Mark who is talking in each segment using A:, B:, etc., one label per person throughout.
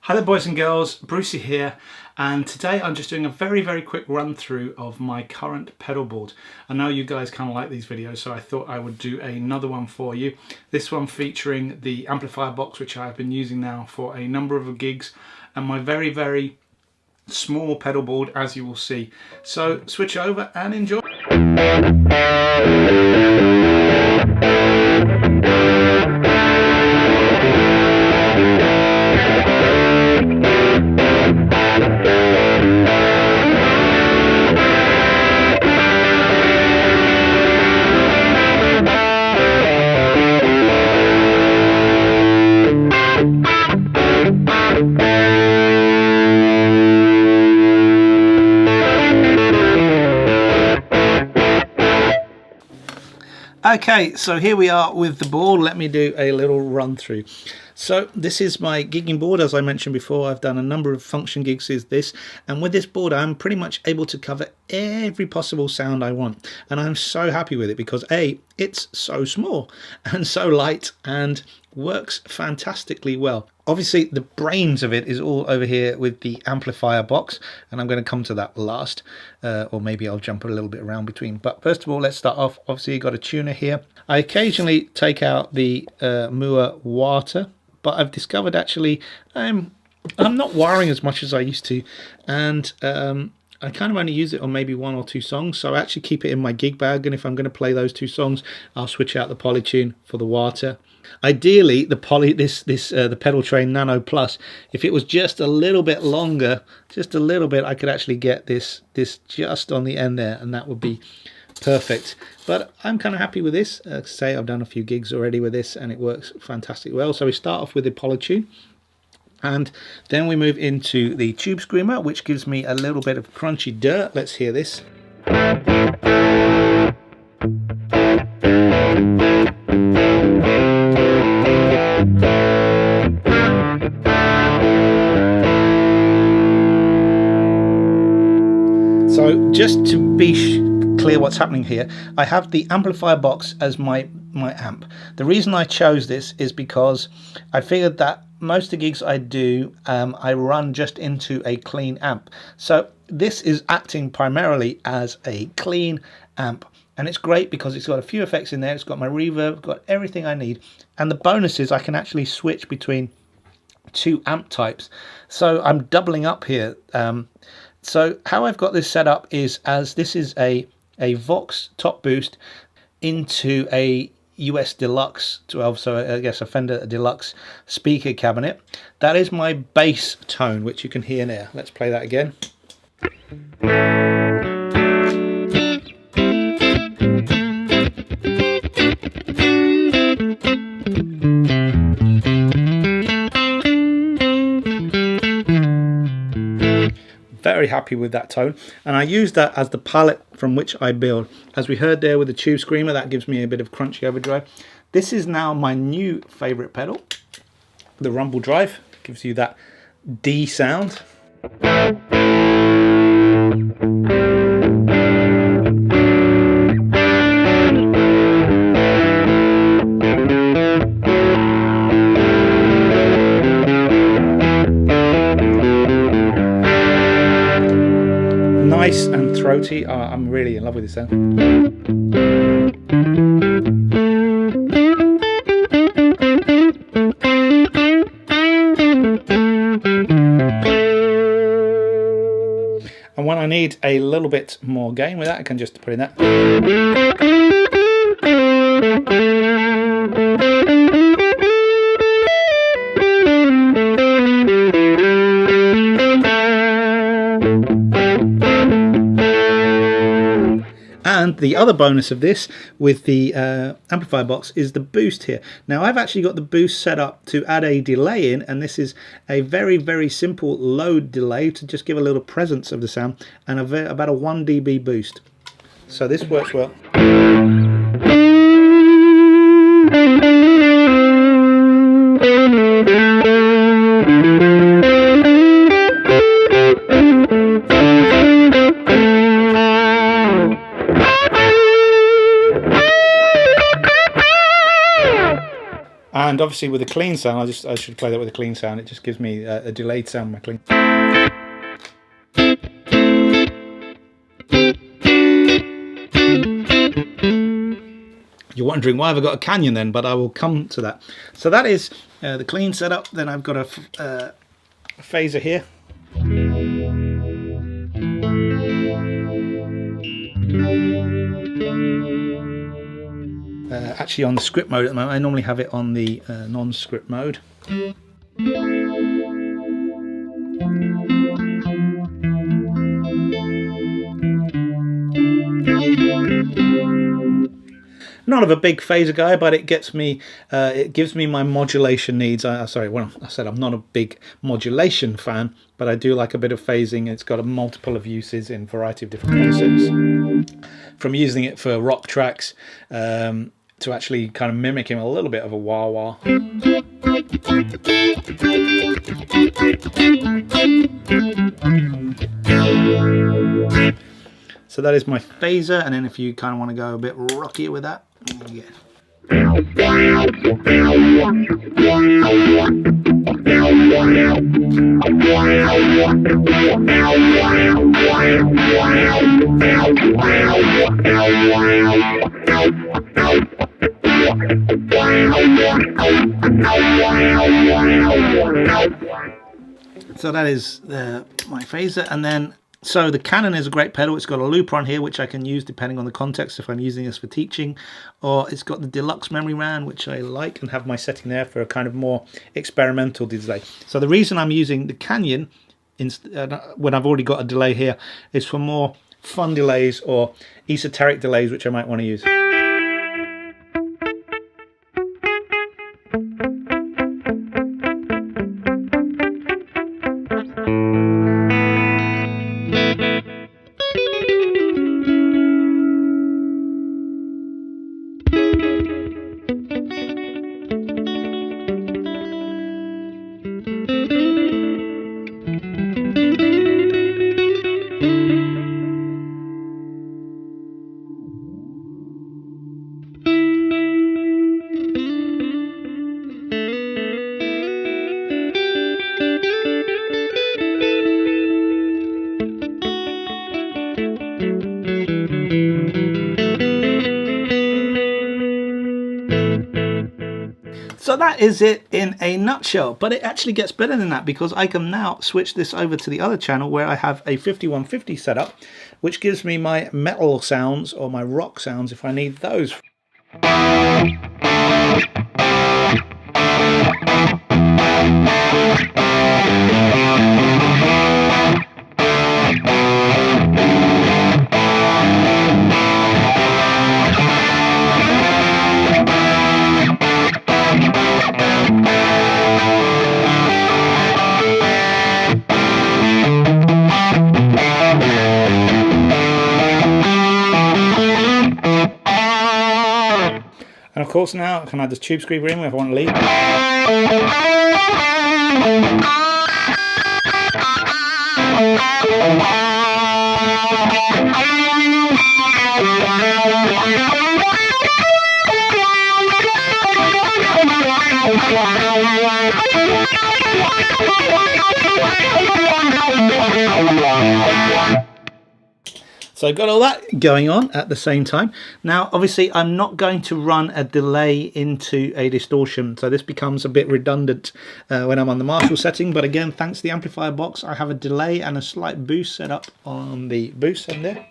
A: Hi there boys and girls, Brucey here, and today I'm just doing a very quick run through of my current pedal board. I know you guys kind of like these videos, so I thought I would do another one for you. This one featuring the amplifier box, which I've been using now for a number of gigs, and my very small pedal board, as you will see. So switch over and enjoy. Okay, so here we are with the board. Let me do a little run through. So this is my gigging board. As I mentioned before, I've done a number of function gigs with this, and with this board I'm pretty much able to cover every possible sound I want, and I'm so happy with it because A, it's so small and so light and works fantastically well. Obviously the brains of it is all over here with the amplifier box, and I'm going to come to that last, or maybe I'll jump a little bit around between. But first of all, let's start off. Obviously you've got a tuner here. I occasionally take out the Moore water, but I've discovered actually I'm not wiring as much as I used to, and I kind of only use it on maybe one or two songs, so I actually keep it in my gig bag, and if I'm going to play those two songs, I'll switch out the Polytune for the water. Ideally, the Pedal Train Nano Plus, if it was just a little bit longer, just a little bit, I could actually get this just on the end there, and that would be perfect. But I'm kind of happy with this. Say I've done a few gigs already with this, and it works fantastic well. So we start off with the Polytune, and then we move into the Tube Screamer, which gives me a little bit of crunchy dirt. Let's hear this. So just to be clear what's happening here, I have the amplifier box as my amp. The reason I chose this is because I figured that most of the gigs I do, I run just into a clean amp. So this is acting primarily as a clean amp, and it's great because it's got a few effects in there. It's got my reverb, got everything I need, and the bonus is I can actually switch between two amp types. So I'm doubling up here. So how I've got this set up is, as this is a Vox top boost into a US Deluxe 12, so I guess a Fender Deluxe speaker cabinet. That is my bass tone, which you can hear now. Let's play that again. Very happy with that tone, and I use that as the palette from which I build. As we heard there with the Tube Screamer, that gives me a bit of crunchy overdrive. This is now my new favorite pedal, the Rumble Drive. Gives you that D sound. Nice and throaty. I'm really in love with this sound. And when I need a little bit more gain with that, I can just put in that. And the other bonus of this with the amplifier box is the boost here. Now I've actually got the boost set up to add a delay in, and this is a very simple load delay to just give a little presence of the sound, and about a 1 dB boost. So this works well. And obviously with a clean sound, I should play that with a clean sound. It just gives me a delayed sound with my clean. You're wondering why have I got a canyon then, but I will come to that. So that is the clean setup. Then I've got a phaser here. Actually on the script mode at the moment. I normally have it on the non-script mode. Not of a big phaser guy, but it gets me. It gives me my modulation needs. Sorry, well, I said I'm not a big modulation fan, but I do like a bit of phasing. It's got a multiple of uses in a variety of different concepts. From using it for rock tracks to actually kind of mimicking a little bit of a wah wah. So that is my phaser, and then if you kind of want to go a bit rockier with that, yeah. So that is my phaser, and then so the Canon is a great pedal. It's got a looper on here which I can use depending on the context, if I'm using this for teaching, or it's got the deluxe memory RAM, which I like and have my setting there for a kind of more experimental delay. So the reason I'm using the Canyon when I've already got a delay here is for more fun delays or esoteric delays which I might want to use. So that is it in a nutshell, but it actually gets better than that, because I can now switch this over to the other channel where I have a 5150 setup, which gives me my metal sounds or my rock sounds if I need those. And of course now I can add this tube screamer in if I want to lead. So I've got all that going on at the same time. Now, obviously, I'm not going to run a delay into a distortion, so this becomes a bit redundant when I'm on the Marshall setting. But again, thanks to the amplifier box, I have a delay and a slight boost set up on the boost end there.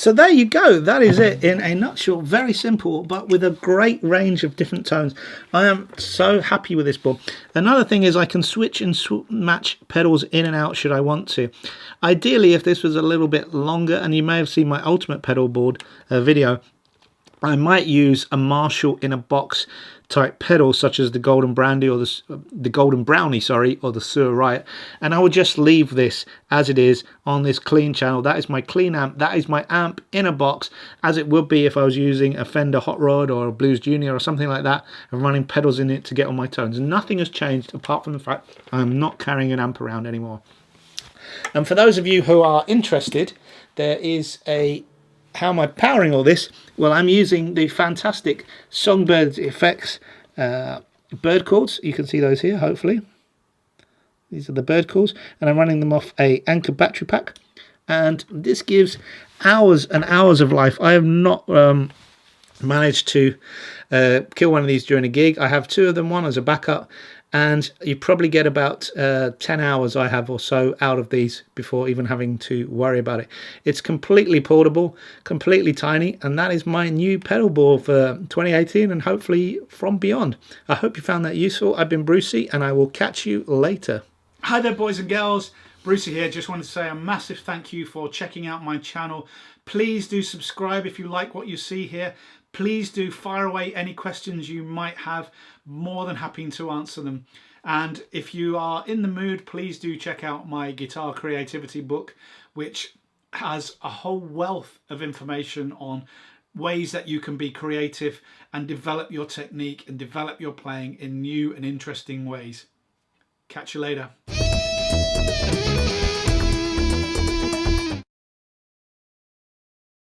A: So there you go. That is it in a nutshell. Very simple, but with a great range of different tones. I am so happy with this board. Another thing is I can switch and match pedals in and out should I want to. Ideally, if this was a little bit longer, and you may have seen my ultimate pedal board video, I might use a Marshall in a box type pedal, such as the Golden Brandy or the Golden Brownie, sorry, or the Sewer Riot, and I would just leave this as it is on this clean channel. That is my clean amp. That is my amp in a box, as it would be if I was using a Fender Hot Rod or a Blues Junior or something like that, and running pedals in it to get on my tones. Nothing has changed apart from the fact I'm not carrying an amp around anymore. And for those of you who are interested, there is a how am I powering all this? Well, I'm using the fantastic Songbird Effects bird cords. You can see those here, hopefully. These are the bird cords, and I'm running them off a Anker battery pack. And this gives hours and hours of life. I have not managed to kill one of these during a gig. I have 2 of them, one as a backup, and you probably get about 10 hours I have or so out of these before even having to worry about it. It's completely portable, completely tiny, and that is my new pedal board for 2018 and hopefully from beyond. I hope you found that useful. I've been Brucey, and I will catch you later. Hi there, boys and girls. Brucey here. Just wanted to say a massive thank you for checking out my channel. Please do subscribe if you like what you see here. Please do fire away any questions you might have. More than happy to answer them. And if you are in the mood, please do check out my guitar creativity book, which has a whole wealth of information on ways that you can be creative and develop your technique and develop your playing in new and interesting ways. Catch you later.